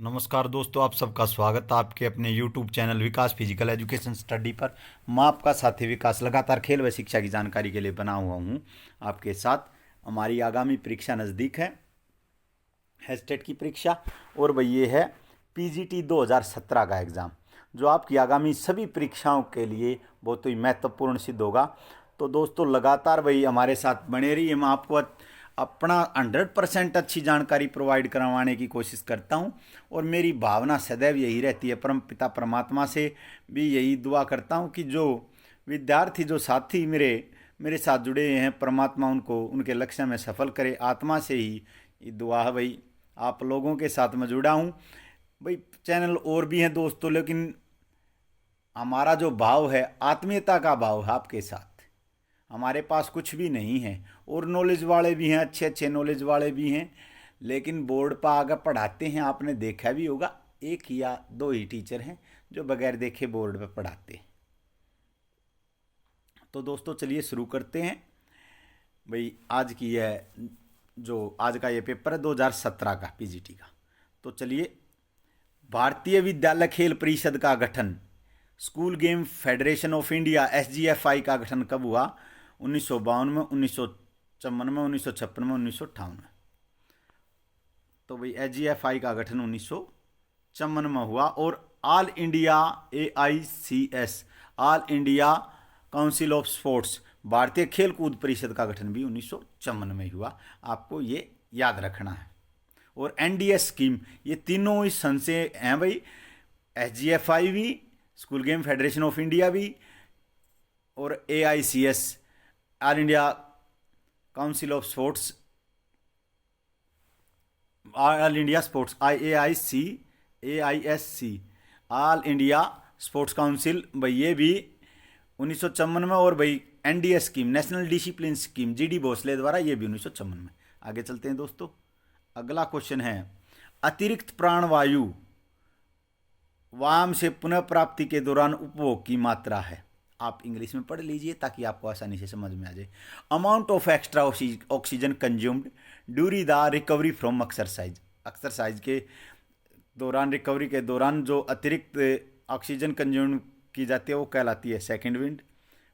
नमस्कार दोस्तों, आप सबका स्वागत है आपके अपने YouTube चैनल विकास फिजिकल एजुकेशन स्टडी पर। मैं आपका साथी विकास लगातार खेल व शिक्षा की जानकारी के लिए बना हुआ हूँ आपके साथ। हमारी आगामी परीक्षा नज़दीक है हैस्टेट की परीक्षा, और वही ये है PGT 2017 का एग्ज़ाम, जो आपकी आगामी सभी परीक्षाओं के लिए बहुत ही महत्वपूर्ण सिद्ध होगा। तो दोस्तों लगातार वही हमारे साथ बने रहिए। मैं आपको अपना 100% अच्छी जानकारी प्रोवाइड करवाने की कोशिश करता हूँ, और मेरी भावना सदैव यही रहती है। परम पिता परमात्मा से भी यही दुआ करता हूँ कि जो विद्यार्थी, जो साथी मेरे साथ जुड़े हैं, परमात्मा उनको उनके लक्ष्य में सफल करे। आत्मा से ही ये दुआ है भाई। आप लोगों के साथ मैं जुड़ा हूँ भाई। चैनल और भी हैं दोस्तों, लेकिन हमारा जो भाव है आत्मीयता का भाव है आपके साथ। हमारे पास कुछ भी नहीं है, और नॉलेज वाले भी हैं, अच्छे अच्छे नॉलेज वाले भी हैं, लेकिन बोर्ड पर आगे पढ़ाते हैं। आपने देखा भी होगा, एक या दो ही टीचर हैं जो बगैर देखे बोर्ड पर पढ़ाते हैं। तो दोस्तों चलिए शुरू करते हैं भाई। आज की यह जो आज का ये पेपर है 2017 का PGT का। तो चलिए, भारतीय विद्यालय खेल परिषद का गठन, school game federation of India SGFI का गठन कब हुआ? 1952 में, 1954 में, 1956 में, 1958 में। तो भाई SGFI का गठन 1954 में हुआ। और all India AICS, all India council of sports, भारतीय खेल कूद परिषद का गठन भी 1954 में हुआ। आपको ये याद रखना है। और NDS स्कीम, ये तीनों इस सन से हैं भाई। SGFI भी, school game federation of India भी, और AICS, all India council of sports, all India sports, AISC, all India sports council, भाई ये भी 1954 में। और भाई NDS scheme, national discipline scheme, GD Bhosle द्वारा, ये भी 1954 में। आगे चलते हैं दोस्तों। अगला क्वेश्चन है, अतिरिक्त प्राणवायु व्यायाम से पुनः प्राप्ति के दौरान उपभोग की मात्रा है। आप इंग्लिश में पढ़ लीजिए ताकि आपको आसानी से समझ में आ जाए। Amount of extra oxygen consumed during the recovery from exercise, exercise के दौरान, रिकवरी के दौरान जो अतिरिक्त ऑक्सीजन कंज्यूम की जाती है वो कहलाती है second wind.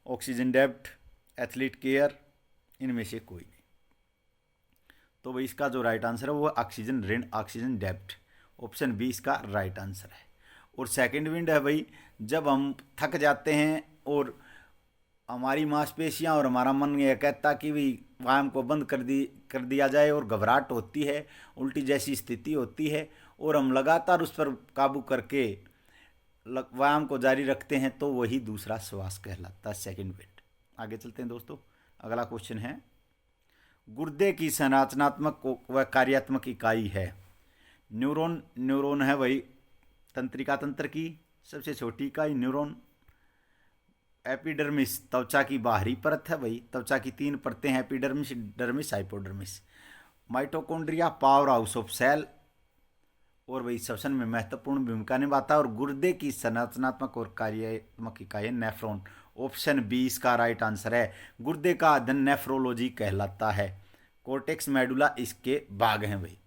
Oxygen depth, athlete care, इनमें से कोई नहीं। तो भाई इसका जो राइट आंसर है वो ऑक्सीजन ऋण, ऑक्सीजन डेप्थ, ऑप्शन बी इसका राइट आंसर है। और सेकेंड विंड है भाई, जब हम थक जाते हैं और हमारी मांसपेशियां और हमारा मन ये कहता कि भाई व्यायाम को बंद कर दिया जाए, और घबराहट होती है, उल्टी जैसी स्थिति होती है, और हम लगातार उस पर काबू करके व्यायाम को जारी रखते हैं, तो वही दूसरा श्वास कहलाता है, सेकेंड विंड। आगे चलते हैं दोस्तों। अगला क्वेश्चन है, गुर्दे की संरचनात्मक व कार्यात्मक इकाई है। न्यूरॉन, न्यूरॉन है भाई तंत्रिका तंत्र की सबसे छोटी इकाई न्यूरॉन। एपिडर्मिस, त्वचा की बाहरी परत है भाई। त्वचा की 3 परतें हैं, epidermis, dermis, hypodermis. Mitochondria, power house of cell, और वही श्वसन में महत्वपूर्ण भूमिका निभाता है। और गुर्दे की संरचनात्मक और कार्यात्मक इकाई नेफ्रॉन, ऑप्शन बी इसका राइट आंसर है। गुर्दे का अध्ययन नेफ्रोलॉजी कहलाता है। कोर्टेक्स मेडुला इसके भाग हैं भाई।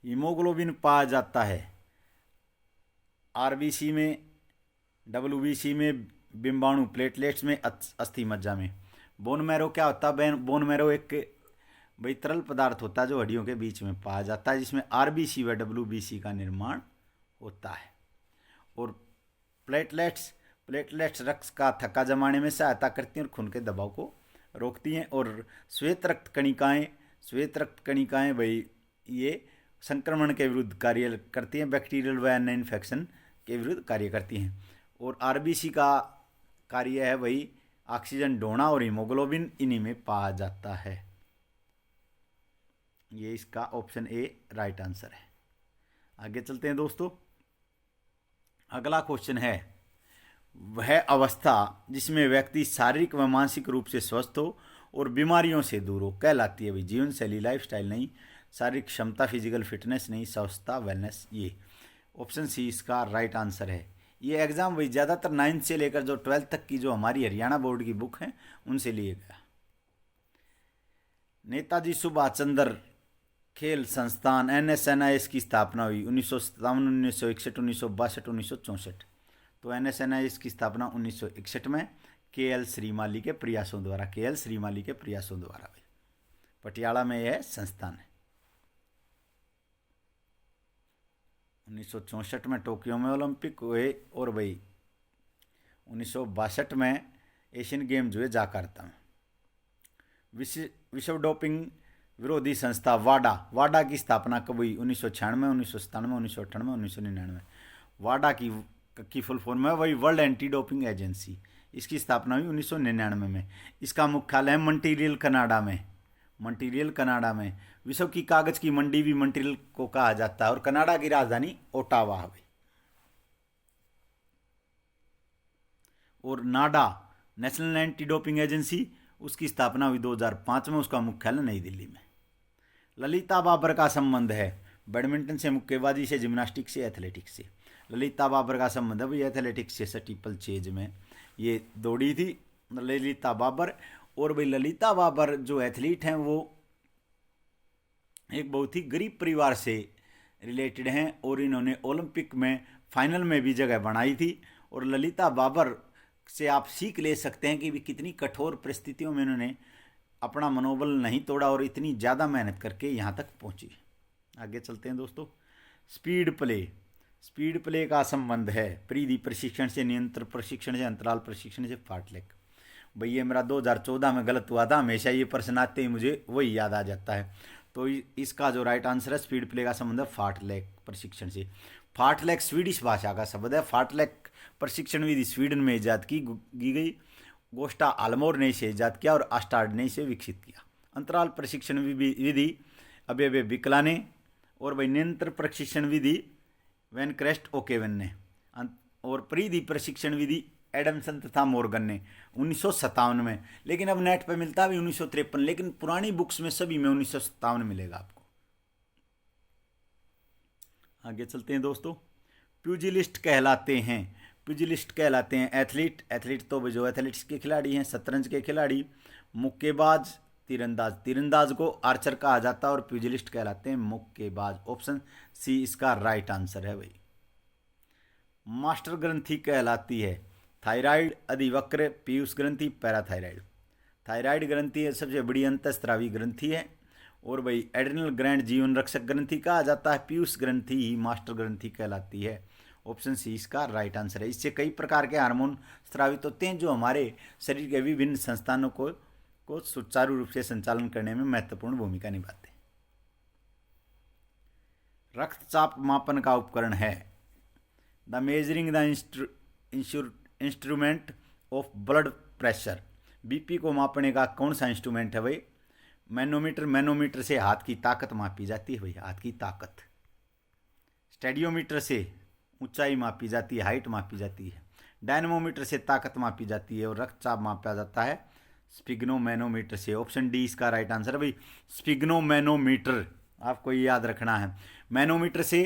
हीमोग्लोबिन पाया जाता है RBC में, WBC में, बिंबाणु प्लेटलेट्स में, अस्थि मज्जा में। बोन मैरो क्या होता है? बोन मैरो एक भाई तरल पदार्थ होता है जो हड्डियों के बीच में पाया जाता है, जिसमें RBC व WBC का निर्माण होता है। और प्लेटलेट्स, प्लेटलेट्स रक्त का थक्का जमाने में सहायता करती हैं और खून के दबाव को रोकती हैं। और श्वेत रक्त कणिकाएं, श्वेत रक्त कणिकाएं भाई ये संक्रमण के विरुद्ध कार्य करती हैं, बैक्टीरियल व अन्य इन्फेक्शन के विरुद्ध कार्य करती हैं। और RBC का कार्य है भाई ऑक्सीजन ढोना, और हीमोग्लोबिन इन्हीं में पाया जाता है। ये इसका ऑप्शन ए राइट आंसर है। आगे चलते हैं दोस्तों। अगला क्वेश्चन है, वह अवस्था जिसमें व्यक्ति शारीरिक व मानसिक रूप से स्वस्थ हो और बीमारियों से दूर हो कहलाती है भाई जीवन शैली, लाइफ स्टाइल नहीं, शारीरिक क्षमता, फिजिकल फिटनेस नहीं, स्वस्थता, वेलनेस। ये ऑप्शन सी इसका राइट आंसर है। ये एग्ज़ाम वही ज़्यादातर 9th से लेकर जो 12th तक की जो हमारी हरियाणा बोर्ड की बुक है उनसे लिए गया। नेताजी सुभाष चंद्र खेल संस्थान NSNIS की स्थापना हुई 1957, 1961, 1962, 1964। तो NSNIS की स्थापना 1961 में KL श्रीमाली के प्रयासों द्वारा, KL श्रीमाली के प्रयासों द्वारा हुई। पटियाला में यह संस्थान है। 1964 में टोक्यो में ओलंपिक हुए और भाई 1962 में एशियन गेम्स हुए जाकार्ता में। विश्व डोपिंग विरोधी संस्था वाडा की स्थापना कब हुई? 1996, 1997, 1998, 1999। वाडा की फुल फॉर्म है वही वर्ल्ड एंटी डोपिंग एजेंसी। इसकी स्थापना हुई 1999 में। इसका मुख्यालय है मॉन्ट्रियल कनाडा में। विश्व की कागज की मंडी भी मॉन्ट्रियल को कहा जाता है और कनाडा की राजधानी ओटावा है। और नाडा नेशनल एंटी डोपिंग एजेंसी, उसकी स्थापना हुई 2005 में। उसका मुख्यालय नई दिल्ली में। ललिता बाबर का संबंध है बैडमिंटन से, मुक्केबाजी से, जिम्नास्टिक्स से, एथलेटिक्स से। ललिता बाबर का संबंध है भाई एथलेटिक्स से। स्टीपल चेज में ये दौड़ी थी ललिता बाबर। और भाई ललिता बाबर जो एथलीट हैं वो एक बहुत ही गरीब परिवार से रिलेटेड हैं और इन्होंने ओलंपिक में फाइनल में भी जगह बनाई थी। और ललिता बाबर से आप सीख ले सकते हैं कि भी कितनी कठोर परिस्थितियों में इन्होंने अपना मनोबल नहीं तोड़ा और इतनी ज़्यादा मेहनत करके यहाँ तक पहुँची। आगे चलते हैं दोस्तों। स्पीड प्ले का संबंध है परिधि प्रशिक्षण से, नियंत्रण प्रशिक्षण से, अंतराल प्रशिक्षण से, फाटलेक। भाई ये मेरा 2014 में गलत हुआ था, हमेशा ये प्रश्न आते ही मुझे वही याद आ जाता है। तो इसका जो राइट आंसर है स्पीड प्ले का संबंध है फाटलेक प्रशिक्षण से। फाटलेक स्वीडिश भाषा का शब्द है। फाटलेक प्रशिक्षण विधि स्वीडन में ईजाद की गई। गोस्टा आलमोर ने इसे ईजाद किया और आस्टार्ड ने इसे विकसित किया। अंतराल प्रशिक्षण विधि अबे बिकला ने। और भाई नियंत्रण प्रशिक्षण विधि वैन क्रेस्ट ओकेवन ने। और परिधि प्रशिक्षण विधि एडमसन तथा मॉर्गन ने 1957 में। लेकिन अब नेट पे मिलता है 1953, लेकिन पुरानी बुक्स में सभी में 1957 मिलेगा आपको। आगे चलते हैं दोस्तों। प्यूजिलिस्ट कहलाते हैं एथलीट तो जो एथलेटिक्स के खिलाड़ी हैं, शतरंज के खिलाड़ी, मुक्केबाज, तीरंदाज को आर्चर कहा जाता है और प्यूजिलिस्ट कहलाते हैं मुक्केबाज। ऑप्शन सी इसका राइट आंसर है भाई। मास्टर ग्रंथि कहलाती है थायराइड, अधिवक्र, पीयूष ग्रंथि, पैराथायराइड। थायराइड ग्रंथि है सबसे बड़ी अंतःस्रावी ग्रंथि है। और भाई एड्रिनल ग्रैंड जीवन रक्षक ग्रंथि कहा जाता है। पीयूष ग्रंथि ही मास्टर ग्रंथि कहलाती है। ऑप्शन सी इसका राइट आंसर है। इससे कई प्रकार के हार्मोन स्रावित होते हैं जो हमारे शरीर के विभिन्न संस्थानों को सुचारू रूप से संचालन करने में महत्वपूर्ण भूमिका निभाते हैं। रक्तचाप मापन का उपकरण है the measuring the instrument of blood pressure. BP को मापने का कौन सा इंस्ट्रूमेंट है भाई? मैनोमीटर से हाथ की ताकत मापी जाती है भाई, हाथ की ताकत। स्टेडियोमीटर से ऊंचाई मापी जाती है, हाइट मापी जाती है। डायनमोमीटर से ताकत मापी जाती है और रक्तचाप मापा जाता है स्पिग्नोमैनोमीटर से। ऑप्शन डी इसका राइट आंसर है भाई, स्पिग्नोमैनोमीटर। आपको ये याद रखना है। मैनोमीटर से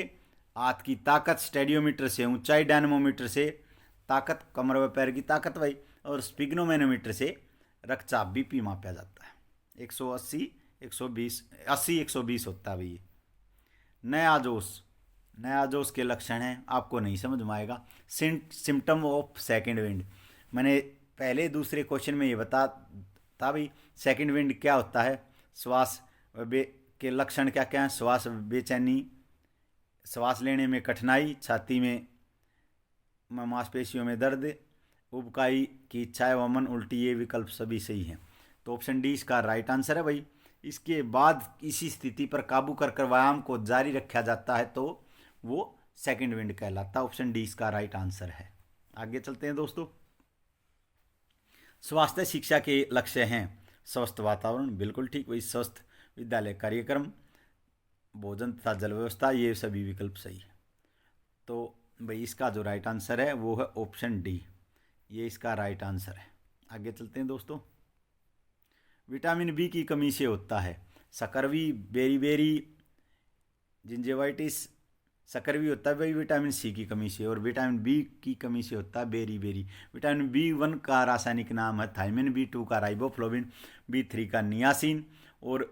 हाथ की ताकत, स्टेडियोमीटर से ऊंचाई, डायनमोमीटर से ताकत, कमर व पैर की ताकत भाई, और स्पिग्नोमैनोमीटर से रक्तचाप बीपी मापा जाता है। 180 120 होता है भाई। नया जोश के लक्षण हैं, आपको नहीं समझ में आएगा। Symptom of second wind. मैंने पहले दूसरे क्वेश्चन में ये बता था भाई सेकेंड विंड क्या होता है। श्वास के लक्षण क्या क्या हैं? श्वास बेचैनी, श्वास लेने में कठिनाई, छाती में मांसपेशियों में दर्द, उबकाई की इच्छा, वमन, उल्टी, ये विकल्प सभी सही हैं। तो ऑप्शन डी इसका राइट आंसर है भाई। इसके बाद इसी स्थिति पर काबू कर व्यायाम को जारी रखा जाता है तो वो सेकंड विंड कहलाता है। ऑप्शन डी इसका राइट आंसर है। आगे चलते हैं दोस्तों। स्वास्थ्य शिक्षा के लक्ष्य हैं स्वस्थ वातावरण, बिल्कुल ठीक वही, स्वस्थ विद्यालय कार्यक्रम, भोजन तथा जल व्यवस्था, ये सभी विकल्प सही है। तो भाई इसका जो राइट आंसर है वो है ऑप्शन डी, ये इसका राइट आंसर है। आगे चलते हैं दोस्तों। विटामिन बी की कमी से होता है सकरवी, बेरीबेरी, जिंजेवाइटिस। सकरवी होता है भाई विटामिन सी की कमी से, और विटामिन बी की कमी से होता है बेरीबेरी। विटामिन B1 का रासायनिक नाम है थायमिन, B2 का राइबोफ्लोविन, B3 का नियासिन और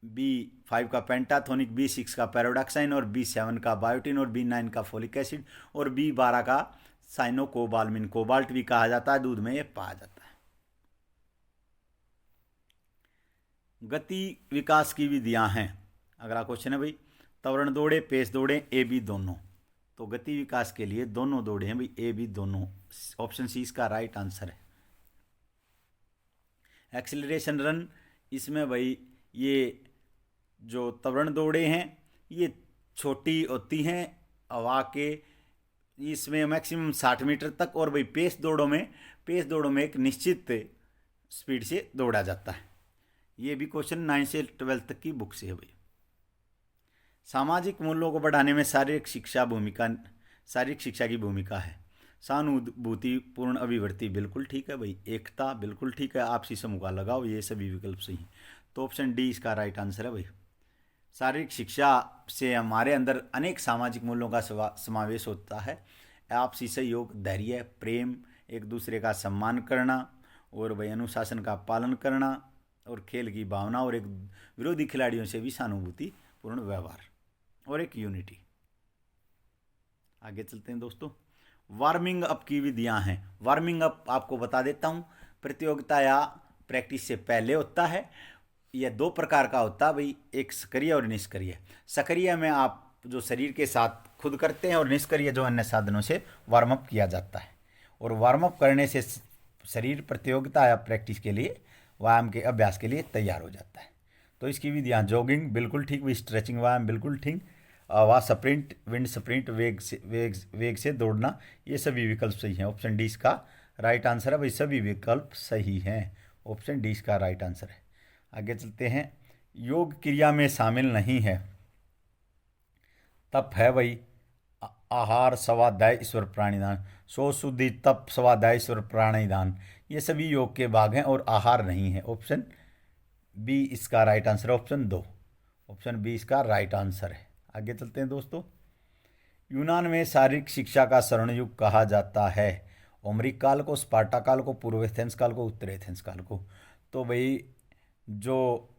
B5 का पेंटाथोनिक, B6 का पैरोडक्साइन और B7 का बायोटिन और B9 का फोलिक एसिड और B12 का साइनोकोबाल्मिन, कोबाल्ट भी कहा जाता है, दूध में ये पाया जाता है। गति विकास की विधियां हैं। अगला क्वेश्चन है भाई, त्वरण दौड़े, पेश दौड़े, ए बी दोनों। तो गति विकास के लिए दोनों दौड़े हैं भाई, ए बी दोनों। ऑप्शन सी इसका राइट आंसर है। एक्सीलरेशन रन, इसमें भाई ये जो त्वरण दौड़े हैं ये छोटी होती हैं हवा के, इसमें मैक्सिमम 60 मीटर तक, और भाई पेस दौड़ों में एक निश्चित स्पीड से दौड़ा जाता है। ये भी क्वेश्चन 9 से 12 तक की बुक से है भाई। सामाजिक मूल्यों को बढ़ाने में शारीरिक शिक्षा की भूमिका है। सहानुभूतिपूर्ण अभिवृत्ति बिल्कुल ठीक है भाई। एकता बिल्कुल ठीक है। आपसी समूह का लगाव, ये सभी विकल्प सही हैं। तो ऑप्शन डी इसका राइट आंसर है भाई। शारीरिक शिक्षा से हमारे अंदर अनेक सामाजिक मूल्यों का समावेश होता है। आपसी सहयोग, धैर्य, प्रेम, एक दूसरे का सम्मान करना और भाई अनुशासन का पालन करना और खेल की भावना और एक विरोधी खिलाड़ियों से भी सहानुभूतिपूर्ण व्यवहार और एक यूनिटी। आगे चलते हैं दोस्तों। वार्मिंग अप की विधियां हैं। वार्मिंग अप आपको बता देता हूं, प्रतियोगिता या प्रैक्टिस से पहले होता है। यह दो प्रकार का होता है भाई, एक सक्रिय और निष्क्रिय। सक्रिय में आप जो शरीर के साथ खुद करते हैं और निष्क्रिय जो अन्य साधनों से वार्म अप किया जाता है। और वार्म अप करने से शरीर प्रतियोगिता या प्रैक्टिस के लिए, व्यायाम के अभ्यास के लिए तैयार हो जाता है। तो इसकी विधियाँ, जॉगिंग बिल्कुल ठीक, भी स्ट्रेचिंग व्यायाम बिल्कुल ठीक, व स्प्रिंट, विंड स्प्रिंट, वेग से दौड़ना, ये सभी विकल्प सही हैं। ऑप्शन डी इसका राइट आंसर है भाई। सभी विकल्प सही हैं। ऑप्शन डी इसका राइट आंसर है। आगे चलते हैं। योग क्रिया में शामिल नहीं है। तप है भाई, आहार, स्वाध्याय, ईश्वर प्राणिधान। सो शुद्धि, तप, स्वाध्याय, ईश्वर प्राणिधान, ये सभी योग के भाग हैं और आहार नहीं है। ऑप्शन बी इसका राइट आंसर है। ऑप्शन दो, ऑप्शन बी इसका राइट आंसर है। आगे चलते हैं दोस्तों। यूनान में शारीरिक शिक्षा का स्वर्ण युग कहा जाता है। ओमरिक काल को, स्पार्टा काल को, पूर्व एथेंस काल को, उत्तर एथेंस काल को। तो भाई जो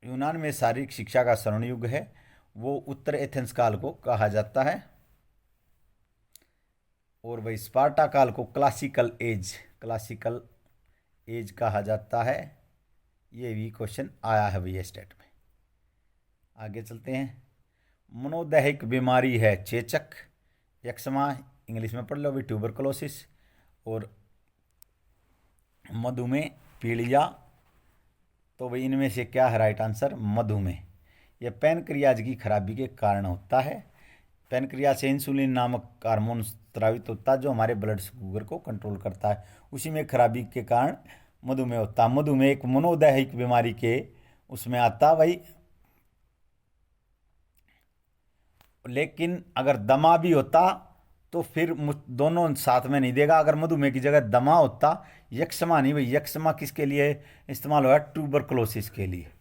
यूनान में शारीरिक शिक्षा का स्वर्ण युग है वो उत्तर एथेंस काल को कहा जाता है। और भाई स्पार्टा काल को क्लासिकल एज कहा जाता है। ये भी क्वेश्चन आया है भैया स्टेट में। आगे चलते हैं। मनोदैहिक बीमारी है चेचक, यक्ष्मा, इंग्लिश में पढ़ लो भी ट्यूबरकुलोसिस, और मधुमेह, पीलिया। तो भाई इनमें से क्या है राइट आंसर? मधुमेह। यह पैनक्रियाज की खराबी के कारण होता है। पैनक्रियाज से इंसुलिन नामक हार्मोन स्रावित होता है जो हमारे ब्लड शुगर को कंट्रोल करता है। उसी में खराबी के कारण मधुमेह होता है। मधुमेह एक मनोदैहिक बीमारी के उसमें आता भाई। लेकिन अगर दमा भी होता तो फिर दोनों साथ में नहीं देगा। अगर मधुमेह की जगह दमा होता, यक्ष्मा नहीं भाई, यक्ष्मा किसके लिए इस्तेमाल होगा? ट्यूबरकुलोसिस के लिए।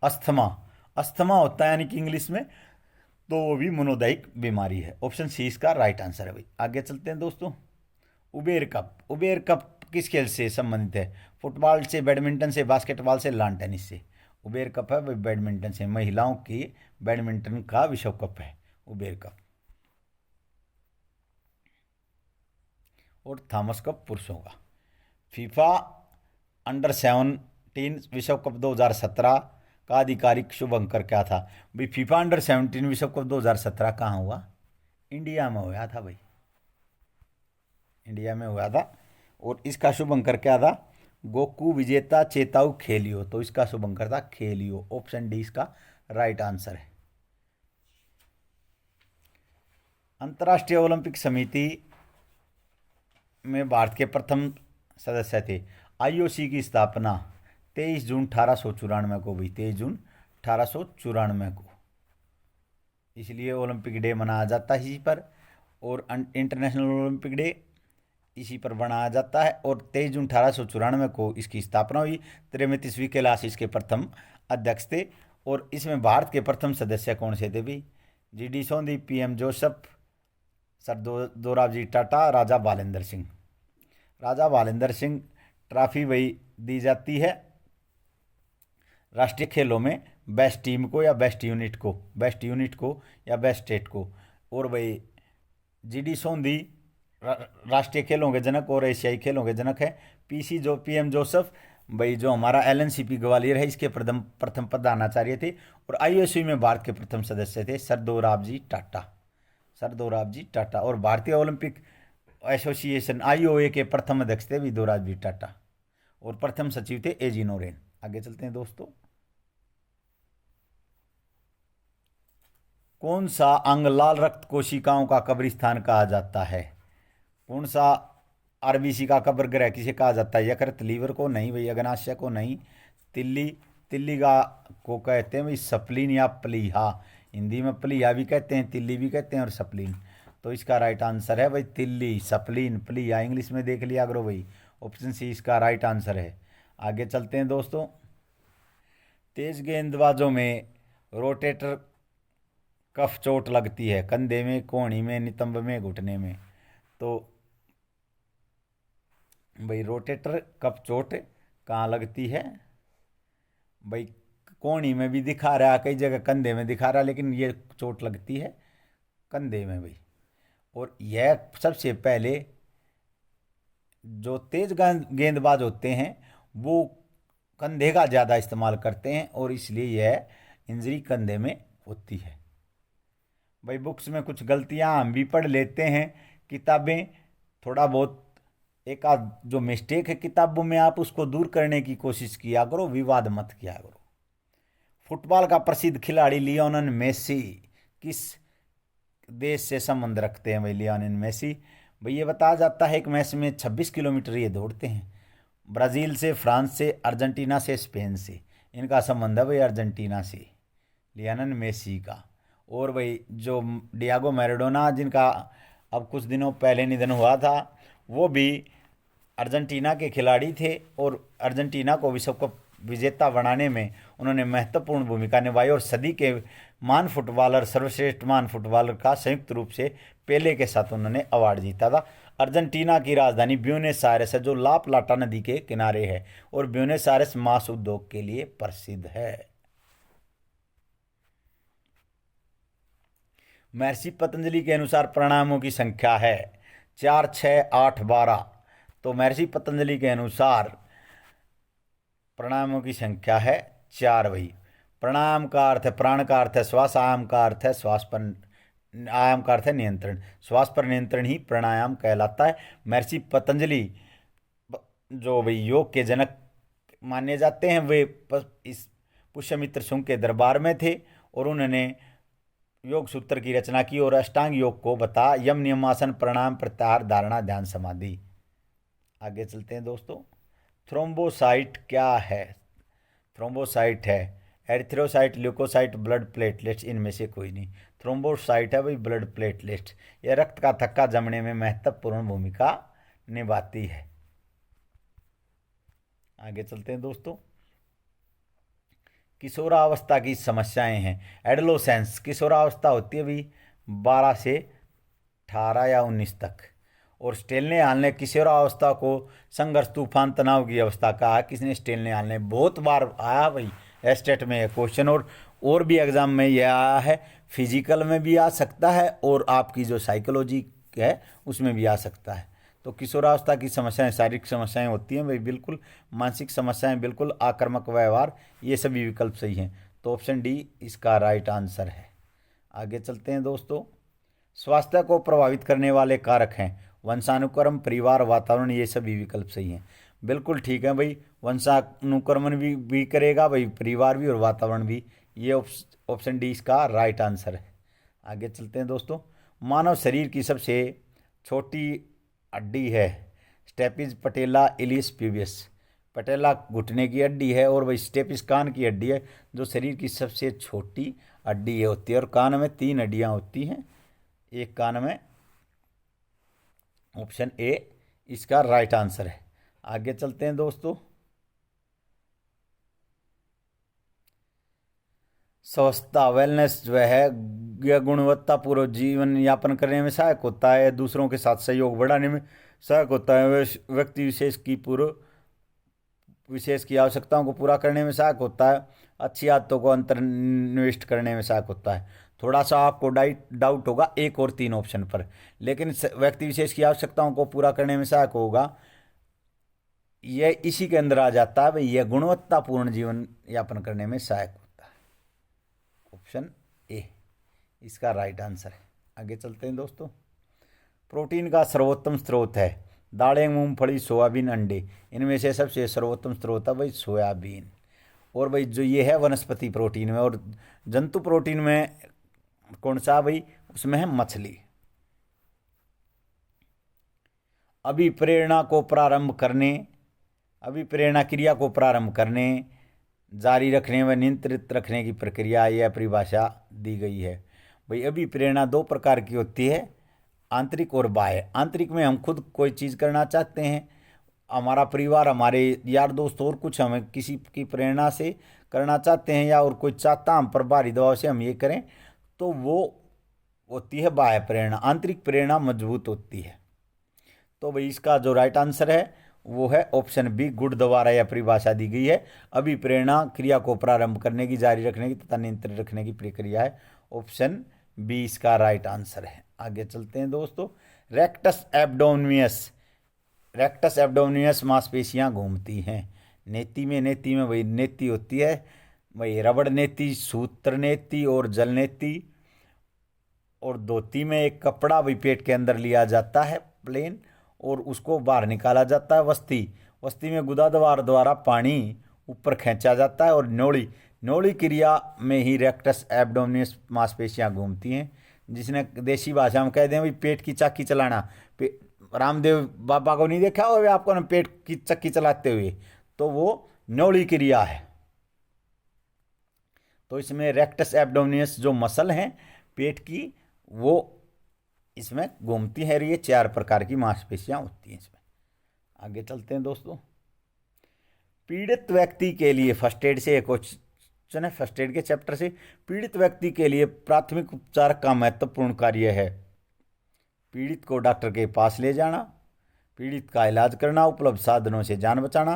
अस्थमा होता है यानी कि इंग्लिश में, तो वो भी मनोदैहिक बीमारी है। ऑप्शन सी इसका राइट आंसर है भाई। आगे चलते हैं दोस्तों। उबेर कप किस खेल से संबंधित है? फुटबॉल से, बैडमिंटन से, बास्केटबॉल से, लॉन टेनिस से। उबेर कप है भाई बैडमिंटन से, महिलाओं की बैडमिंटन का विश्व कप है उबेर कप। और थॉमस कप पुरुषों का। फीफा अंडर 17 विश्व कप 2017 का आधिकारिक शुभ अंकर क्या था? भाई फीफा अंडर 17 विश्व कप 2017 कहाँ हुआ? इंडिया में हुआ था भाई, इंडिया में हुआ था। और इसका शुभ अंकर क्या था? गोकू विजेता चेताऊ खेलियो। तो इसका शुभ अंकर था खेलियो। ऑप्शन डी इसका राइट आंसर है। अंतर्राष्ट्रीय ओलंपिक समिति में भारत के प्रथम सदस्य थे। आईओसी की स्थापना 23 जून 1894 को हुई। 23 जून 1894 को, इसलिए ओलंपिक डे मनाया जाता है इसी पर। और इंटरनेशनल ओलंपिक डे इसी पर मनाया जाता है। और 23 जून 1894 को इसकी स्थापना हुई। 33वीं कैलाश इसके प्रथम अध्यक्ष थे। और इसमें भारत के प्रथम सदस्य कौन से थे भी? GD Sondhi, PM Joseph, sir Dorabji Tata, Raja Bhalendra Singh. Raja Bhalendra Singh trophy वही दी जाती है राष्ट्रीय खेलों में बेस्ट टीम को या बेस्ट यूनिट को या बेस्ट स्टेट को। और भाई जीडी सोंधी राष्ट्रीय खेलों के जनक और एशियाई खेलों के जनक है। पीएम जोसेफ भाई जो हमारा एलएनसीपी ग्वालियर है इसके प्रथम प्रधानाचार्य थे। और आईओसी में भारत के प्रथम सदस्य थे सरदोराबजी टाटा। और भारतीय ओलंपिक एसोसिएशन आईओए के प्रथम अध्यक्ष थे विदोराबजी टाटा। और प्रथम सचिव थे एजी नोरेन। आगे चलते हैं दोस्तों। कौन सा अंग लाल रक्त कोशिकाओं का कब्रिस्तान कहा जाता है? कौन सा आरबीसी का कब्र ग्रह किसे कहा जाता है? यकृत, लीवर को नहीं भाई, अग्नाशय को नहीं, तिल्ली का को कहते हैं भाई सप्लीन या प्लीहा। हिंदी में प्लीहा भी कहते हैं, तिल्ली भी कहते हैं और सप्लीन। तो इसका राइट आंसर है भाई तिल्ली, सप्लीन, प्लीहा। इंग्लिश में देख लिया करो भाई। ऑप्शन सी इसका राइट आंसर है। आगे चलते हैं दोस्तों। तेज गेंदबाजों में रोटेटर कफ चोट लगती है कंधे में, कोहनी में, नितंब में, घुटने में। तो भाई रोटेटर कफ चोट कहाँ लगती है? भाई कोहनी में भी दिखा रहा है, कई जगह कंधे में दिखा रहा है, लेकिन ये चोट लगती है कंधे में भाई। और यह सबसे पहले जो तेज गेंदबाज होते हैं वो कंधे का ज़्यादा इस्तेमाल करते हैं और इसलिए यह इंजरी कंधे में होती है। भाई बुक्स में कुछ गलतियां हम भी पढ़ लेते हैं, किताबें थोड़ा बहुत एक आध जो मिस्टेक है किताबों में आप उसको दूर करने की कोशिश किया करो, विवाद मत किया करो। फुटबॉल का प्रसिद्ध खिलाड़ी लियोनेल मेसी किस देश से संबंध रखते हैं? भाई लियोनेल मेसी भाई ये बताया जाता है एक मैच में 26 किलोमीटर ये दौड़ते हैं। ब्राज़ील से, फ्रांस से, अर्जेंटीना से, स्पेन से इनका संबंध है भाई अर्जेंटीना से, लियोनेल मेसी का। और भाई जो डियागो मैराडोना जिनका अब कुछ दिनों पहले निधन हुआ था, वो भी अर्जेंटीना के खिलाड़ी थे और अर्जेंटीना को विश्व कप विजेता बनाने में उन्होंने महत्वपूर्ण भूमिका निभाई और सदी के महान फुटबॉलर, सर्वश्रेष्ठ महान फुटबॉलर का संयुक्त रूप से पेले के साथ उन्होंने अवार्ड जीता था। अर्जेंटीना की राजधानी ब्यूनस आयर्स है जो ला प्लाटा नदी के किनारे है और ब्यूनस आयर्स मांस उद्योग के लिए प्रसिद्ध है। महर्षि पतंजलि के अनुसार प्राणायामों की संख्या है 4, 6, 8, 12। तो महर्षि पतंजलि के अनुसार प्राणायामों की संख्या है 4 भाई। प्राणायाम का अर्थ है, प्राण का अर्थ है श्वास, आयाम का अर्थ है श्वास पर, आयाम का अर्थ है नियंत्रण। श्वास पर नियंत्रण ही प्राणायाम कहलाता है। महर्षि पतंजलि जो भाई योग के जनक माने जाते हैं, वे इस पुष्यमित्र शुंग के दरबार में थे और उन्होंने योग सूत्र की रचना की और अष्टांग योग को बता यम, नियमासन, प्राणायाम, प्रत्याहार, धारणा, ध्यान, समाधि। आगे चलते हैं दोस्तों। थ्रोम्बोसाइट क्या है? थ्रोम्बोसाइट है एरिथ्रोसाइट, ल्यूकोसाइट, ब्लड प्लेटलेट्स, इनमें से कोई नहीं। थ्रोम्बोसाइट है भाई ब्लड प्लेटलेट्स। यह रक्त का थक्का जमने में महत्वपूर्ण भूमिका निभाती है। आगे चलते हैं दोस्तों। किशोरावस्था की समस्याएं हैं। एडोलेसेंस किशोरावस्था होती है भाई 12 से 18 या 19 तक। और स्टेलने हालने किशोरावस्था को संघर्ष, तूफान, तनाव की अवस्था कहा। किसने? स्टेलने हालने। बहुत बार आया भाई एस्टेट में क्वेश्चन और भी एग्जाम में यह आया है। फिजिकल में भी आ सकता है और आपकी जो साइकोलॉजी है उसमें भी आ सकता है। तो किशोरावस्था की समस्याएं शारीरिक समस्याएं होती हैं भाई बिल्कुल, मानसिक समस्याएं बिल्कुल, आक्रामक व्यवहार, ये सभी विकल्प सही हैं। तो ऑप्शन डी इसका राइट आंसर है। आगे चलते हैं दोस्तों। स्वास्थ्य को प्रभावित करने वाले कारक हैं वंशानुक्रम, परिवार, वातावरण, ये सभी विकल्प सही हैं। बिल्कुल ठीक है भाई, वंशानुक्रमण भी करेगा भाई, परिवार भी और वातावरण भी। ये ऑप्शन डी इसका राइट आंसर है। आगे चलते हैं दोस्तों। मानव शरीर की सबसे छोटी हड्डी है स्टेपिस पटेला इलियस प्यूबियस। पटेला घुटने की हड्डी है और वही स्टेपिस कान की हड्डी है जो शरीर की सबसे छोटी हड्डी होती है। और कान में 3 हड्डियां होती हैं, एक कान में। ऑप्शन ए इसका राइट आंसर है। आगे चलते हैं दोस्तों। स्वस्थता वेलनेस जो है यह गुणवत्तापूर्वक जीवन यापन करने में सहायक होता है, दूसरों के साथ सहयोग बढ़ाने में सहायक होता है, व्यक्ति विशेष की आवश्यकताओं को पूरा करने में सहायक होता है, अच्छी आदतों को अंतर्निविष्ट करने में सहायक होता है। थोड़ा सा आपको डाउट होगा 1 और 3 ऑप्शन पर, लेकिन व्यक्ति विशेष की आवश्यकताओं को पूरा करने में सहायक होगा, यह इसी के अंदर आ जाता है भाई, यह गुणवत्तापूर्ण जीवन यापन करने में सहायक होता है। ऑप्शन ए इसका राइट आंसर है। आगे चलते हैं दोस्तों। प्रोटीन का सर्वोत्तम स्रोत है दालें, मूंगफली, सोयाबीन, अंडे। इनमें से सबसे सर्वोत्तम स्रोत है भाई सोयाबीन। और भाई जो ये है वनस्पति प्रोटीन में, और जंतु प्रोटीन में कौन सा भाई, उसमें है मछली। अभिप्रेरणा क्रिया को प्रारंभ करने, जारी रखने व नियंत्रित रखने की प्रक्रिया, यह परिभाषा दी गई है। भाई अभिप्रेरणा 2 प्रकार की होती है, आंतरिक और बाह्य। आंतरिक में हम खुद कोई चीज़ करना चाहते हैं, हमारा परिवार, हमारे यार दोस्त और कुछ हमें किसी की प्रेरणा से करना चाहते हैं, या और कोई चाहता हम पर बाहरी दबाव से हम ये करें, तो वो होती है बाह्य प्रेरणा। आंतरिक प्रेरणा मजबूत होती है। तो भाई इसका जो राइट आंसर है वो है ऑप्शन बी, गुड द्वारा यह परिभाषा दी गई है। अभिप्रेरणा क्रिया को प्रारंभ करने की, जारी रखने की तथा नियंत्रित रखने की प्रक्रिया है। ऑप्शन बी इसका राइट आंसर है। आगे चलते हैं दोस्तों। रेक्टस एब्डोमिनियस मांसपेशियां घूमती हैं नेति में वही नेति होती है, वही रबड़ नेति, सूत्र नेति और जल नेति। और धोती में एक कपड़ा भी पेट के अंदर लिया जाता है प्लेन, और उसको बाहर निकाला जाता है वस्ती में गुदाद्वार द्वारा पानी ऊपर खींचा जाता है। और नोली क्रिया में ही रेक्टस एब्डोमिनियस मांसपेशियां घूमती हैं, जिसने देसी भाषा में कह दें भाई पेट की चक्की चलाना। रामदेव बाबा को नहीं देखा हो आपको ना पेट की चक्की चलाते हुए, तो वो नोली क्रिया है। तो इसमें रेक्टस एब्डोमिनियस जो मसल हैं पेट की, वो इसमें घूमती है। ये 4 प्रकार की मांसपेशियां होती हैं इसमें। आगे चलते हैं दोस्तों। पीड़ित व्यक्ति के लिए फर्स्ट एड से एक क्वेश्चन है, फर्स्ट एड के चैप्टर से। पीड़ित व्यक्ति के लिए प्राथमिक उपचार का महत्वपूर्ण कार्य है पीड़ित को डॉक्टर के पास ले जाना, पीड़ित का इलाज करना, उपलब्ध साधनों से जान बचाना,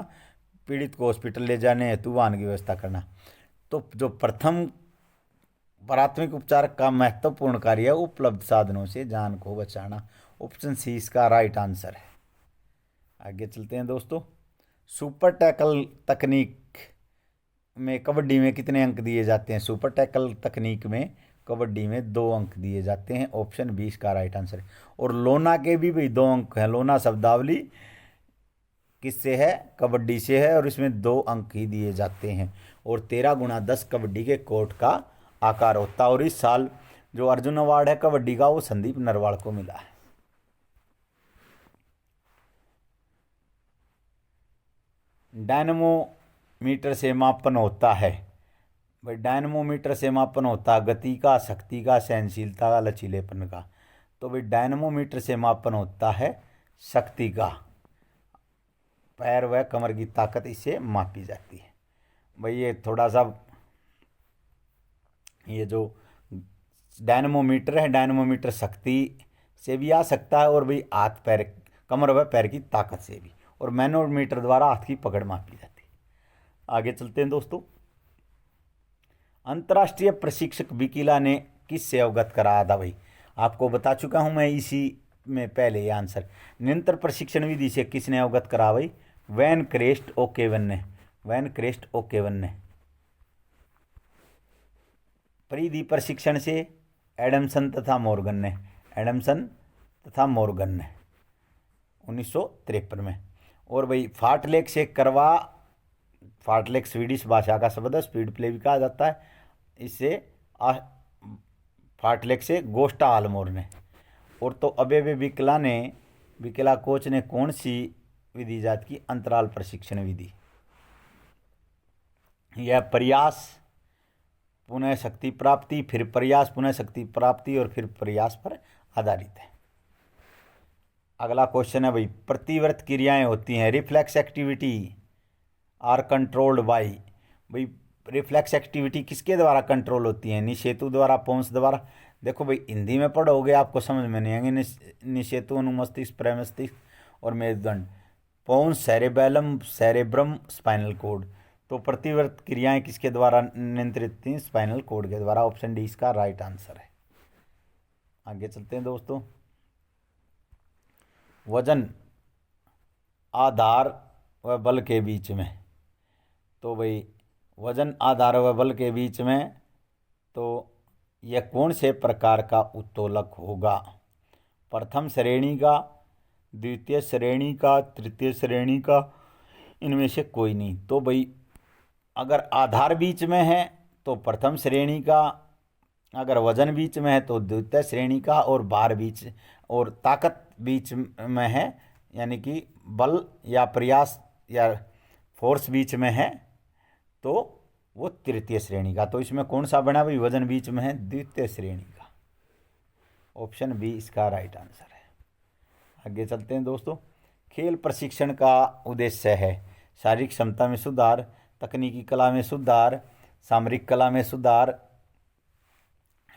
पीड़ित को हॉस्पिटल ले जाने हेतु वाहन की व्यवस्था करना। तो जो प्रथम प्राथमिक उपचार का महत्वपूर्ण कार्य है उपलब्ध साधनों से जान को बचाना। ऑप्शन सी इसका राइट आंसर है। आगे चलते हैं दोस्तों। सुपर टैकल तकनीक में कबड्डी में कितने अंक दिए जाते हैं? सुपर टैकल तकनीक में कबड्डी में 2 अंक दिए जाते हैं। ऑप्शन 20 का राइट आंसर है। और लोना के भी भाई 2 अंक हैं। लोना शब्दावली किससे है? कबड्डी से है, और इसमें 2 अंक ही दिए जाते हैं। और 13x10 कबड्डी के कोर्ट का आकार होता है। और इस साल जो अर्जुन अवार्ड है कबड्डी का, वो संदीप नरवाल को मिला है। डायनमोमीटर से मापन होता है भाई, डायनमोमीटर से मापन होता है गति का, शक्ति का, सहनशीलता का, लचीलेपन का। तो भाई डायनमोमीटर से मापन होता है शक्ति का। पैर व कमर की ताकत इससे मापी जाती है भाई। ये थोड़ा सा ये जो डायनमोमीटर है, डायनमोमीटर शक्ति से भी आ सकता है, और भाई हाथ पैर, कमर व पैर की ताकत से भी। और मैनोमीटर द्वारा हाथ की पकड़ मापी जाती है। आगे चलते हैं दोस्तों। अंतर्राष्ट्रीय प्रशिक्षक बिकिला ने किससे अवगत कराया था भाई? आपको बता चुका हूं मैं इसी में पहले ये आंसर। निरंतर प्रशिक्षण विधि से किसने अवगत करा भाई? वैन क्रेस्ट ओकेवन ने। वैन क्रेस्ट ओकेवन ने। परिधि प्रशिक्षण से एडमसन तथा मॉर्गन ने। एडमसन तथा मॉर्गन ने 1953 में। और भाई फार्टलेक से करवा, फार्टलेक स्वीडिश भाषा का शब्द है, स्पीड प्ले भी कहा जाता है इससे। फार्टलेक से गोस्टा आलमोर ने। और तो अबे विकला कोच ने कौन सी विधि इजाद की? अंतराल प्रशिक्षण विधि। यह प्रयास पुनः शक्ति प्राप्ति, फिर प्रयास पुनः शक्ति प्राप्ति और फिर प्रयास पर आधारित है। अगला क्वेश्चन है भाई, प्रतिवर्त क्रियाएं होती हैं reflex activity are controlled by. भाई रिफ्लेक्स एक्टिविटी किसके द्वारा कंट्रोल होती है? निषेतु द्वारा, पोन्स द्वारा। देखो भाई हिंदी में पढ़ोगे आपको समझ में नहीं आएंगे। निषेतु अनुमस्तिष्क, प्रमस्तिष्क और मेरुदंड। Pons cerebellum, cerebrum, spinal cord. तो प्रतिवर्त क्रियाएं किसके द्वारा नियंत्रित थी? स्पाइनल कॉर्ड के द्वारा। ऑप्शन डी इसका राइट आंसर है। आगे चलते हैं दोस्तों। वजन, आधार व बल के बीच में, तो भाई वजन, आधार व बल के बीच में तो यह कौन से प्रकार का उत्तोलक होगा? प्रथम श्रेणी का, द्वितीय श्रेणी का, तृतीय श्रेणी का, इनमें से कोई नहीं। तो भाई अगर आधार बीच में है तो प्रथम श्रेणी का, अगर वजन बीच में है तो द्वितीय श्रेणी का, और भार बीच और ताकत बीच में है, यानी कि बल या प्रयास या फोर्स बीच में है तो वो तृतीय श्रेणी का। तो इसमें कौन सा बना भाई? वजन बीच में है, द्वितीय श्रेणी का। ऑप्शन बी इसका राइट आंसर है। आगे चलते हैं दोस्तों। खेल प्रशिक्षण का उद्देश्य है शारीरिक क्षमता में सुधार, तकनीकी कला में सुधार, सामरिक कला में सुधार,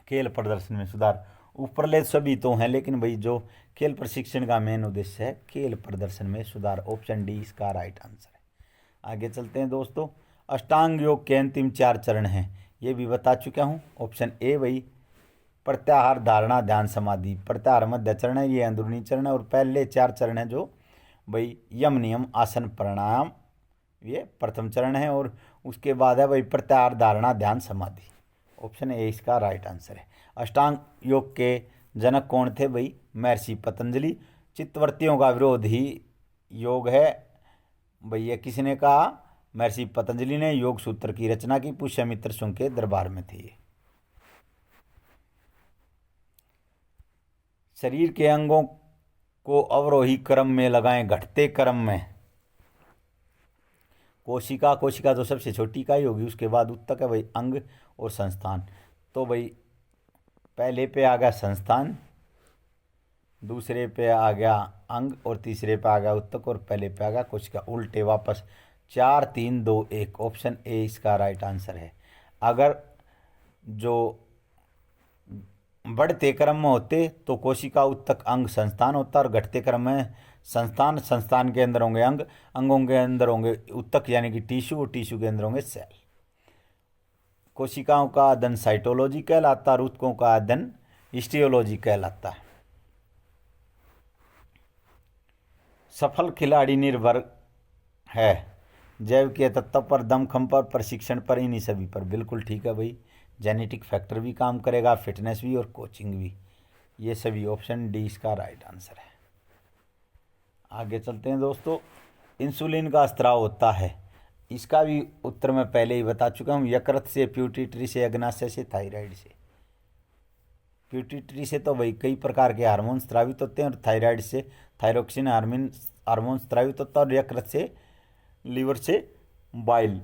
खेल प्रदर्शन में सुधार। ऊपरले सभी तो हैं, लेकिन भाई जो खेल प्रशिक्षण का मेन उद्देश्य है खेल प्रदर्शन में सुधार। ऑप्शन डी इसका राइट आंसर है। आगे चलते हैं दोस्तों। अष्टांग योग के अंतिम 4 चरण हैं, ये भी बता चुका हूँ। ऑप्शन ए भाई प्रत्याहार, धारणा, ध्यान, समाधि। प्रत्याहार मध्य चरण है, ये अंदरूनी चरण है, और पहले 4 चरण हैं जो भाई यम, नियम, आसन, प्राणायाम, ये प्रथम चरण है, और उसके बाद है भाई प्रत्याहार, धारणा, ध्यान, समाधि। ऑप्शन ए इसका राइट आंसर है। अष्टांग योग के जनक कौन थे भाई? महर्षि पतंजलि। चित्तवृत्तियों का विरोध ही योग है भाई, ये किसने कहा? महर्षि पतंजलि ने योग सूत्र की रचना की, पुष्यमित्र शुंग के दरबार में थी। शरीर के अंगों को अवरोही क्रम में लगाएं, घटते क्रम में। कोशिका, कोशिका तो सबसे छोटी इकाई होगी, उसके बाद उत्तक है भाई अंग और संस्थान। तो भाई पहले पे आ गया संस्थान, दूसरे पे आ गया अंग, और तीसरे पे आ गया उत्तक, और पहले पे आ गया कोशिका। उल्टे वापस 4 3 2 1। ऑप्शन ए इसका राइट आंसर है। अगर जो बढ़ते क्रम में होते तो कोशिका, उत्तक, अंग, संस्थान होता, और घटते क्रम में संस्थान, संस्थान के अंदर होंगे अंग, अंगों के अंदर होंगे उत्तक यानी कि टिश्यू, और टिश्यू के अंदर होंगे सेल। कोशिकाओं का अध्ययन साइटोलॉजी कहलाता है, और ऊतकों का अध्ययन हिस्टियोलॉजी कहलाता है। सफल खिलाड़ी निर्भर है जैविकीय तत्व पर, दमखम पर, प्रशिक्षण पर, इन्हीं सभी पर। बिल्कुल ठीक है भाई। जेनेटिक फैक्टर भी काम करेगा, फिटनेस भी और कोचिंग भी, ये सभी। ऑप्शन डी इसका राइट आंसर है। आगे चलते हैं दोस्तों। इंसुलिन का स्त्राव होता है, इसका भी उत्तर मैं पहले ही बता चुका हूँ। यकृत से, प्यूटिटरी से, अग्नाशय से, थायराइड से। प्यूटिटरी से तो भाई कई प्रकार के हार्मोन स्त्रावित होते हैं, और थायराइड से थायरोक्सिन हार्मोन स्त्रावित होता है, और यकृत से, लीवर से बाइल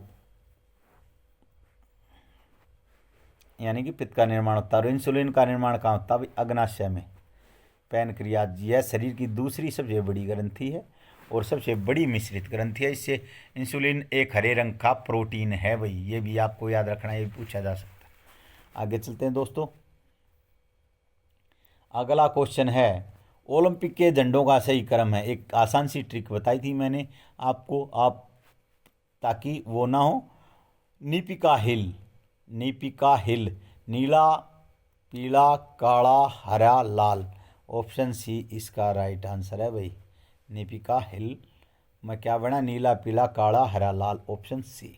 यानी कि पित्त का निर्माण होता है। और इंसुलिन का निर्माण कहाँ होता है? अग्नाशय में, पैनक्रियाज। यह शरीर की दूसरी सबसे बड़ी ग्रंथि है और सबसे बड़ी मिश्रित ग्रंथि है। इससे इंसुलिन एक हरे रंग का प्रोटीन है भाई, ये भी आपको याद रखना, ये भी पूछा जा सकता है। आगे चलते हैं दोस्तों। अगला क्वेश्चन है ओलंपिक के झंडों का सही क्रम है। एक आसान सी ट्रिक बताई थी मैंने आपको, आप ताकि वो ना हो। नीपिका हिल, नीपिका हिल, नीला, पीला, काला, हरा, लाल। ऑप्शन सी इसका राइट आंसर है भाई। नीपिका हिल में क्या बना? नीला, पीला, काला, हरा, लाल। Option C.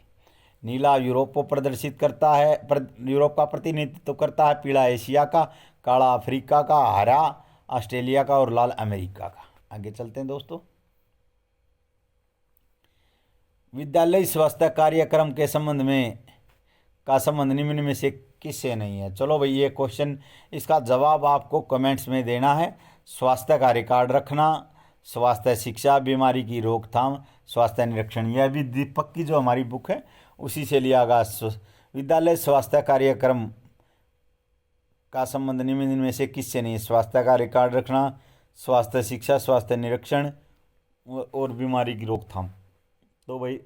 नीला यूरोप को प्रदर्शित करता है, यूरोप का प्रतिनिधित्व करता है, पीला एशिया का, काला अफ्रीका का, हरा ऑस्ट्रेलिया का, और लाल अमेरिका का। आगे चलते हैं दोस्तों। विद्यालय स्वास्थ्य कार्यक्रम के संबंध में का संबंध निम्न में से किससे नहीं है? चलो भाई ये क्वेश्चन, इसका जवाब आपको कमेंट्स में देना है। स्वास्थ्य का रिकॉर्ड रखना, स्वास्थ्य शिक्षा, बीमारी की रोकथाम, स्वास्थ्य निरीक्षण। यह भी दीपक की जो हमारी बुक है उसी से लिया गया। विद्यालय स्वास्थ्य कार्यक्रम का संबंध निम्न में से किससे नहीं है? स्वास्थ्य का रिकॉर्ड रखना, स्वास्थ्य शिक्षा, स्वास्थ्य निरीक्षण और बीमारी की रोकथाम। तो भाई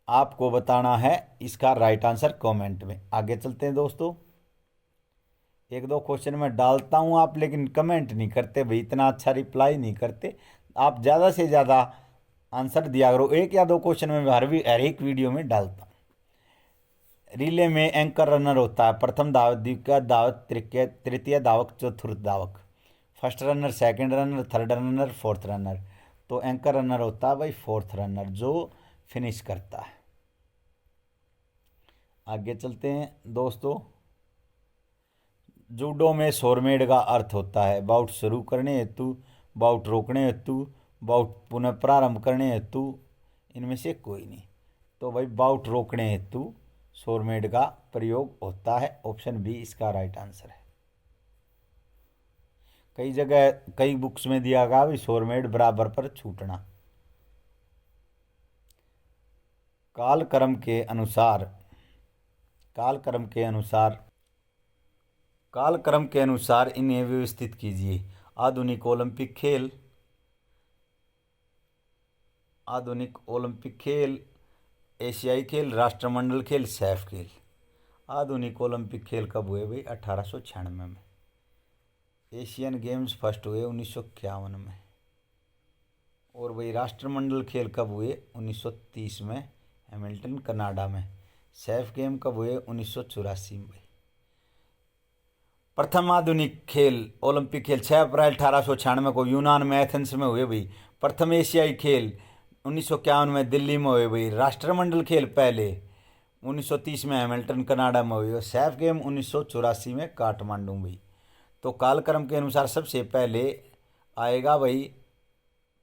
आपको बताना है इसका राइट आंसर कमेंट में। आगे चलते हैं दोस्तों। एक दो क्वेश्चन मैं डालता हूं, आप लेकिन कमेंट नहीं करते भाई, इतना अच्छा रिप्लाई नहीं करते। आप ज़्यादा से ज़्यादा आंसर दिया करो। एक या दो क्वेश्चन में हर एक वीडियो में डालता हूँ। रिले में एंकर रनर होता है प्रथम धावक, द्वितीय धावक, तृतीय धावक, चतुर्थ धावक। First runner, second runner, third runner, fourth runner. तो एंकर रनर होता है भाई फोर्थ रनर, जो फिनिश करता है। आगे चलते हैं दोस्तों। जूडो में शोरमेड का अर्थ होता है बाउट शुरू करने हेतु, बाउट रोकने हेतु, बाउट पुनः प्रारंभ करने हेतु। इनमें से कोई नहीं। तो भाई बाउट रोकने हेतु शोरमेड का प्रयोग होता है। ऑप्शन बी इसका राइट आंसर है। कई जगह कई बुक्स में दिया गया भी शोरमेड बराबर पर छूटना। कालक्रम के अनुसार कालक्रम के अनुसार इन्हें व्यवस्थित कीजिए। आधुनिक ओलंपिक खेल, एशियाई खेल, राष्ट्रमंडल खेल, सैफ खेल। आधुनिक ओलंपिक खेल कब हुए भाई? 1896 में। एशियन गेम्स फर्स्ट हुए 1951 में। और भाई राष्ट्रमंडल खेल कब हुए? 1930 में, हैमिल्टन कनाडा में। सैफ गेम कब हुए? 1984 में। प्रथम आधुनिक खेल ओलंपिक खेल 6 अप्रैल 1896 को यूनान में एथेंस में हुए भाई। प्रथम एशियाई खेल 1951 में दिल्ली में हुए भाई। राष्ट्रमंडल खेल पहले 1930 में हैमिल्टन कनाडा में हुई। और सैफ गेम 1984 में काठमांडू में हुई। तो कालक्रम के अनुसार सबसे पहले आएगा भाई,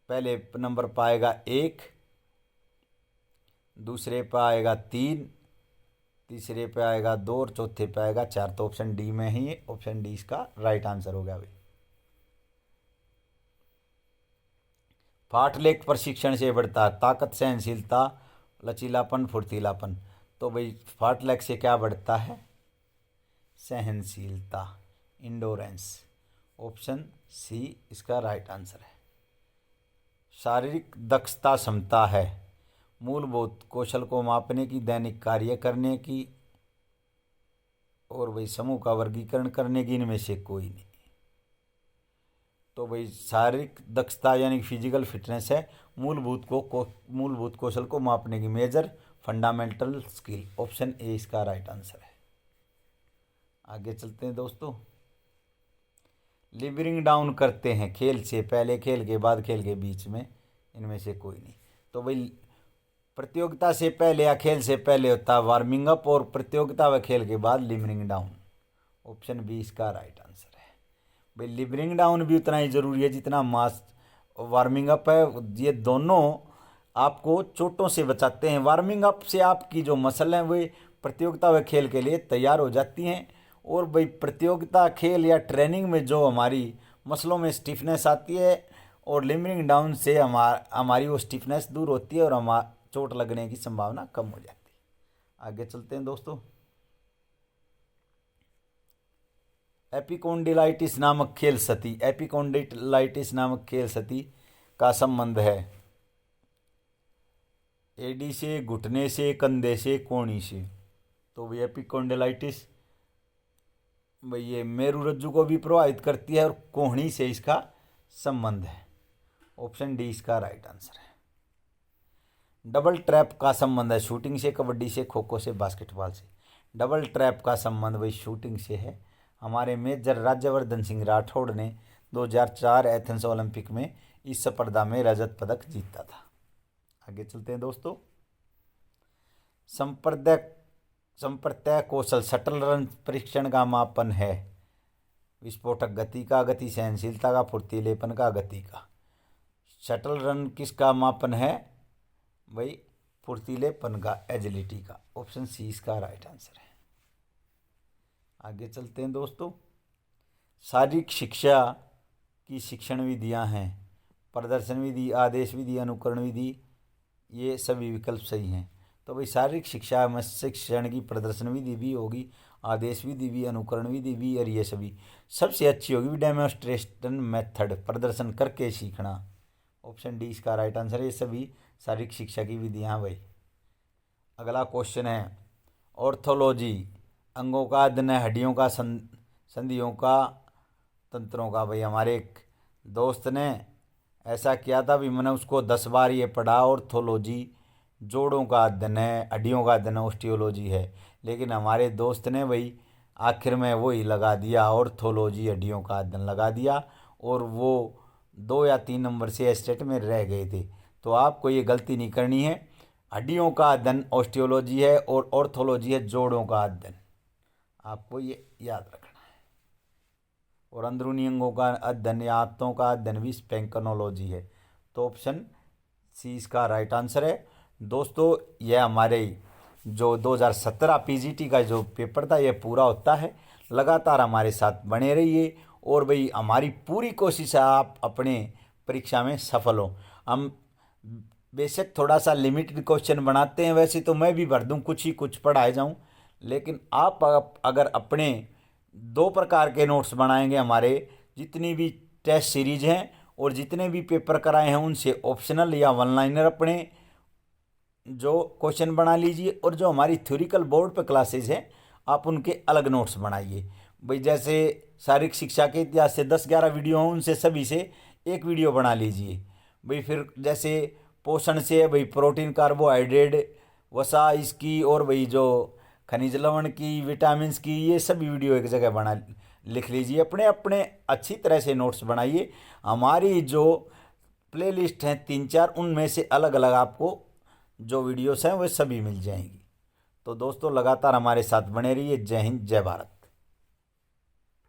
पहले नंबर पाएगा 1, दूसरे पे आएगा 3, तीसरे पे आएगा 2 और चौथे पे आएगा 4। तो ऑप्शन डी में ही, ऑप्शन डी इसका राइट आंसर हो गया भाई। फाटलेख प्रशिक्षण से बढ़ता है ताकत, सहनशीलता, लचीलापन, फुर्तीलापन। तो भाई फाटलेख से क्या बढ़ता है? सहनशीलता, इंडोरेंस। ऑप्शन सी इसका राइट आंसर है। शारीरिक दक्षता क्षमता है मूलभूत कौशल को मापने की, दैनिक कार्य करने की, और भाई समूह का वर्गीकरण करने की। इनमें से कोई नहीं। तो भाई शारीरिक दक्षता यानी फिजिकल फिटनेस है मूलभूत कौशल को मापने की, major fundamental skill. Option A इसका राइट आंसर है। आगे चलते हैं दोस्तों। लिवरिंग डाउन करते हैं खेल से पहले, खेल के बाद, खेल के बीच में। इनमें से कोई नहीं। तो भाई प्रतियोगिता से पहले या खेल से पहले होता है वार्मिंग अप, और प्रतियोगिता व खेल के बाद लिवरिंग डाउन। ऑप्शन बी इसका राइट आंसर है। भाई लिवरिंग डाउन भी उतना ही ज़रूरी है जितना मास वार्मिंग अप है। ये दोनों आपको चोटों से बचाते हैं। वार्मिंग अप से आपकी जो मसल हैं वे प्रतियोगिता व खेल के लिए तैयार हो जाती हैं। और भाई प्रतियोगिता, खेल या ट्रेनिंग में जो हमारी मसलों में स्टिफनेस आती है, और लिवरिंग डाउन से हमारी वो स्टिफनेस दूर होती है और हमारा चोट लगने की संभावना कम हो जाती है। आगे चलते हैं दोस्तों। एपिकोंडिलाइटिस नामक खेल सती का संबंध है एडी से, घुटने से, कंधे से, कोहनी से। तो भाई एपिकोंडिलाइटिस भाई ये मेरुरज्जु को भी प्रभावित करती है, और कोहनी से इसका संबंध है। ऑप्शन डी इसका राइट आंसर है। डबल ट्रैप का संबंध है शूटिंग से, कबड्डी से, खो खो से, बास्केटबॉल से। डबल ट्रैप का संबंध भाई शूटिंग से है। हमारे मेजर राज्यवर्धन सिंह राठौड़ ने 2004 एथेंस ओलंपिक में इस स्पर्धा में रजत पदक जीता था। आगे चलते हैं दोस्तों। संप्रत्यय कौशल शटल रन परीक्षण का मापन है विस्फोटक गति का, गति सहनशीलता का, फुर्तीलेपन का, गति का। शटल रन किसका मापन है भाई? फुर्तीलेपन का, एजिलिटी का। ऑप्शन सी इसका राइट आंसर है। आगे चलते हैं दोस्तों। शारीरिक शिक्षा की शिक्षण विधियां हैं प्रदर्शन विधि, आदेश विधि, अनुकरण विधि। ये सभी विकल्प सही हैं। तो भाई शारीरिक शिक्षा में शिक्षण की प्रदर्शन विधि भी होगी, आदेश विधि भी, अनुकरण विधि भी, और ये सभी सबसे अच्छी होगी डेमोन्स्ट्रेशन मेथड, प्रदर्शन करके सीखना। ऑप्शन डी इसका राइट आंसर है। ये सभी शारीरिक शिक्षा की विधियाँ भाई। अगला क्वेश्चन है ऑर्थोलॉजी, अंगों का अध्ययन, हड्डियों का, संधियों का, तंत्रों का। भाई हमारे एक दोस्त ने ऐसा किया था भी मैंने उसको 10 बार ये पढ़ा। ऑर्थोलॉजी जोड़ों का अध्ययन है, हड्डियों का अध्ययन ऑस्टियोलॉजी है, लेकिन हमारे दोस्त ने वही आखिर में वही लगा दिया, ऑर्थोलॉजी हड्डियों का अध्ययन लगा दिया, और वो 2 या 3 नंबर से स्टेट में रह गए थे। तो आपको ये गलती नहीं करनी है। हड्डियों का अध्ययन ऑस्टियोलॉजी है और ऑर्थोलॉजी है जोड़ों का अध्ययन, आपको ये याद रखना है। और अंदरूनी अंगों का अध्ययन या आंतों का अध्ययन भी स्पेंकनोलॉजी है। तो ऑप्शन सी इसका राइट आंसर है। दोस्तों यह हमारे जो 2017 पीजीटी का जो पेपर था ये पूरा होता है। लगातार हमारे साथ बने रहिए और भाई हमारी पूरी कोशिश है आप अपने परीक्षा में सफल हो। हम बेशक थोड़ा सा लिमिटेड क्वेश्चन बनाते हैं, वैसे तो मैं भी भर दूं, कुछ ही कुछ पढ़ाए जाऊं, लेकिन आप अगर अपने 2 प्रकार के नोट्स बनाएंगे, हमारे जितनी भी टेस्ट सीरीज हैं और जितने भी पेपर कराए हैं उनसे ऑप्शनल या वन लाइनर अपने जो क्वेश्चन बना लीजिए, और जो हमारी थ्योरिकल बोर्ड पे क्लासेज हैं आप उनके अलग नोट्स बनाइए। भाई जैसे शारीरिक शिक्षा के इतिहास से 10-11 वीडियो हों, उनसे सभी से एक वीडियो बना लीजिए। भाई फिर जैसे पोषण से भाई प्रोटीन, कार्बोहाइड्रेट, वसा इसकी, और भाई जो खनिज लवण की, विटामिन की, ये सभी वीडियो एक जगह बना लिख लीजिए। अपने अपने अच्छी तरह से नोट्स बनाइए। हमारी जो प्लेलिस्ट हैं 3-4, उनमें से अलग अलग आपको जो वीडियोस हैं वे सभी मिल जाएंगी। तो दोस्तों लगातार हमारे साथ बने रहिए। जय हिंद, जय भारत।